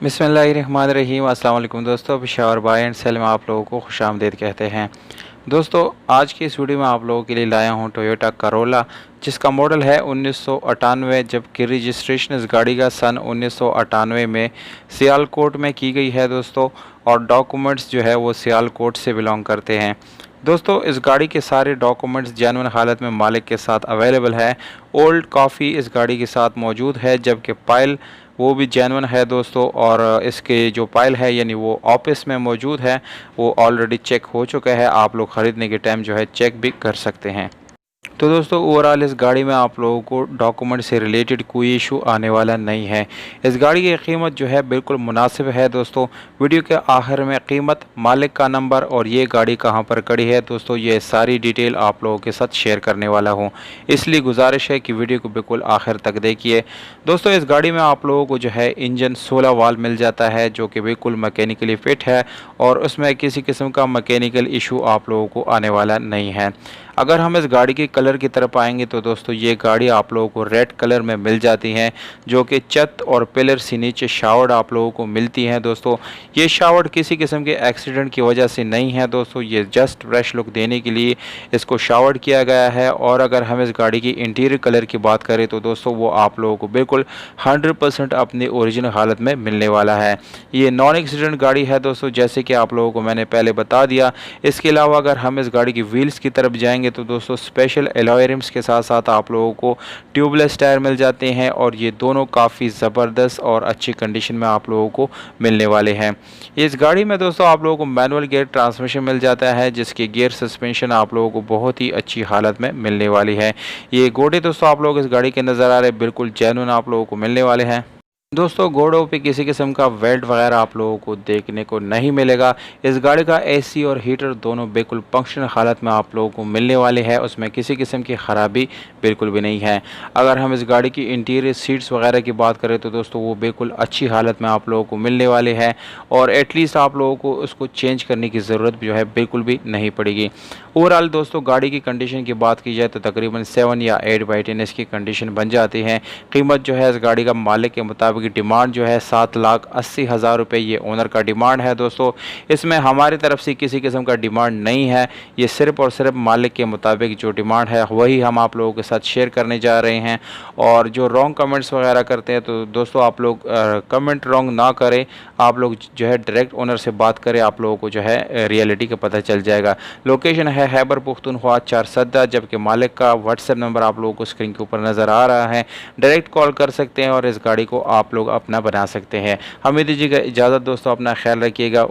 बिस्मिल्लाहिर्रहमानिर्रहीम। अस्सलाम वालेकुम दोस्तों, पेशावर बाय एंड सेल में आप लोगों को खुशामदीद कहते हैं। दोस्तों, आज की इस वीडियो में आप लोगों के लिए लाया हूं टोयोटा करोला, जिसका मॉडल है 1998, जबकि रजिस्ट्रेशन इस गाड़ी का सन 1998 में सियालकोट में की गई है दोस्तों, और डॉक्यूमेंट्स जो है वो सियालकोट से बिलोंग करते हैं। दोस्तों, इस गाड़ी के सारे डॉक्यूमेंट्स जेन्युइन हालत में मालिक के साथ अवेलेबल है। ओल्ड कॉफ़ी इस गाड़ी के साथ मौजूद है, जबकि पाइल वो भी जेन्युइन है दोस्तों, और इसके जो पाइल है यानी वो ऑफिस में मौजूद है, वो ऑलरेडी चेक हो चुका है। आप लोग ख़रीदने के टाइम जो है चेक भी कर सकते हैं। तो दोस्तों, ओवरऑल इस गाड़ी में आप लोगों को डॉक्यूमेंट से रिलेटेड कोई इशू आने वाला नहीं है। इस गाड़ी की कीमत जो है बिल्कुल मुनासिब है दोस्तों। वीडियो के आखिर में कीमत, मालिक का नंबर और ये गाड़ी कहां पर खड़ी है दोस्तों, ये सारी डिटेल आप लोगों के साथ शेयर करने वाला हूं। इसलिए गुजारिश है कि वीडियो को बिल्कुल आखिर तक देखिए। दोस्तों, इस गाड़ी में आप लोगों को जो है इंजन 16 वाल्व मिल जाता है, जो कि बिल्कुल मैकेनिकली फिट है, और उसमें किसी किस्म का मैकेनिकल इशू आप लोगों को आने वाला नहीं है। अगर हम इस गाड़ी के कलर की तरफ आएंगे तो दोस्तों, ये गाड़ी आप लोगों को रेड कलर में मिल जाती है, जो कि छत और पिलर से नीचे शावर्ड आप लोगों को मिलती हैं दोस्तों। ये शावर्ड किसी किस्म के एक्सीडेंट की वजह से नहीं है दोस्तों, ये जस्ट फ्रेश लुक देने के लिए इसको शावर्ड किया गया है। और अगर हम इस गाड़ी की इंटीरियर कलर की बात करें तो दोस्तों, वो आप लोगों को बिल्कुल 100% अपनी ओरिजिनल हालत में मिलने वाला है। ये नॉन एक्सीडेंट गाड़ी है दोस्तों, जैसे कि आप लोगों को मैंने पहले बता दिया। इसके अलावा अगर हम इस गाड़ी की व्हील्स की तरफ जाएंगे तो दोस्तों, स्पेशल एलॉय रिम्स के साथ साथ आप लोगों को ट्यूबलेस टायर मिल जाते हैं, और ये दोनों काफ़ी ज़बरदस्त और अच्छी कंडीशन में आप लोगों को मिलने वाले हैं। इस गाड़ी में दोस्तों आप लोगों को मैनुअल गियर ट्रांसमिशन मिल जाता है, जिसकी गियर सस्पेंशन आप लोगों को बहुत ही अच्छी हालत में मिलने वाली है। ये घोड़े दोस्तों आप लोग इस गाड़ी के नज़र आ रहे बिल्कुल जेन्युइन आप लोगों को मिलने वाले हैं दोस्तों। घोड़ों पे किसी किस्म का वेल्ट वगैरह आप लोगों को देखने को नहीं मिलेगा। इस गाड़ी का एसी और हीटर दोनों बिल्कुल फंक्शनल हालत में आप लोगों को मिलने वाले हैं, उसमें किसी किस्म की ख़राबी बिल्कुल भी नहीं है। अगर हम इस गाड़ी की इंटीरियर सीट्स वगैरह की बात करें तो दोस्तों, वो बिल्कुल अच्छी हालत में आप लोगों को मिलने वाले हैं, और एटलीस्ट आप लोगों को उसको चेंज करने की ज़रूरत जो है बिल्कुल भी नहीं पड़ेगी। ओवरऑल दोस्तों, गाड़ी की कंडीशन की बात की जाए तो तकरीबन 7 या 8/10 इसकी कंडीशन बन जाती है। कीमत जो है इस गाड़ी का मालिक के मुताबिक डिमांड जो है 7,80,000 रुपये ये ओनर का डिमांड है दोस्तों। इसमें हमारी तरफ से किसी किस्म का डिमांड नहीं है, ये सिर्फ़ और सिर्फ मालिक के मुताबिक जो डिमांड है वही हम आप लोगों के साथ शेयर करने जा रहे हैं। और जो रॉन्ग कमेंट्स वगैरह करते हैं तो दोस्तों, आप लोग कमेंट रॉन्ग ना करें, आप लोग जो है डायरेक्ट ओनर से बात करें, आप लोगों को जो है रियलिटी का पता चल जाएगा। लोकेशन है खैबर पुख्तनख्वा 4 सद्दा, जबकि मालिक का व्हाट्सएप नंबर आप लोगों को स्क्रीन के ऊपर नज़र आ रहा है। डायरेक्ट कॉल कर सकते हैं और इस गाड़ी को आप लोग अपना बना सकते हैं। हमें दीजिएगा इजाज़त दोस्तों, अपना ख्याल रखिएगा।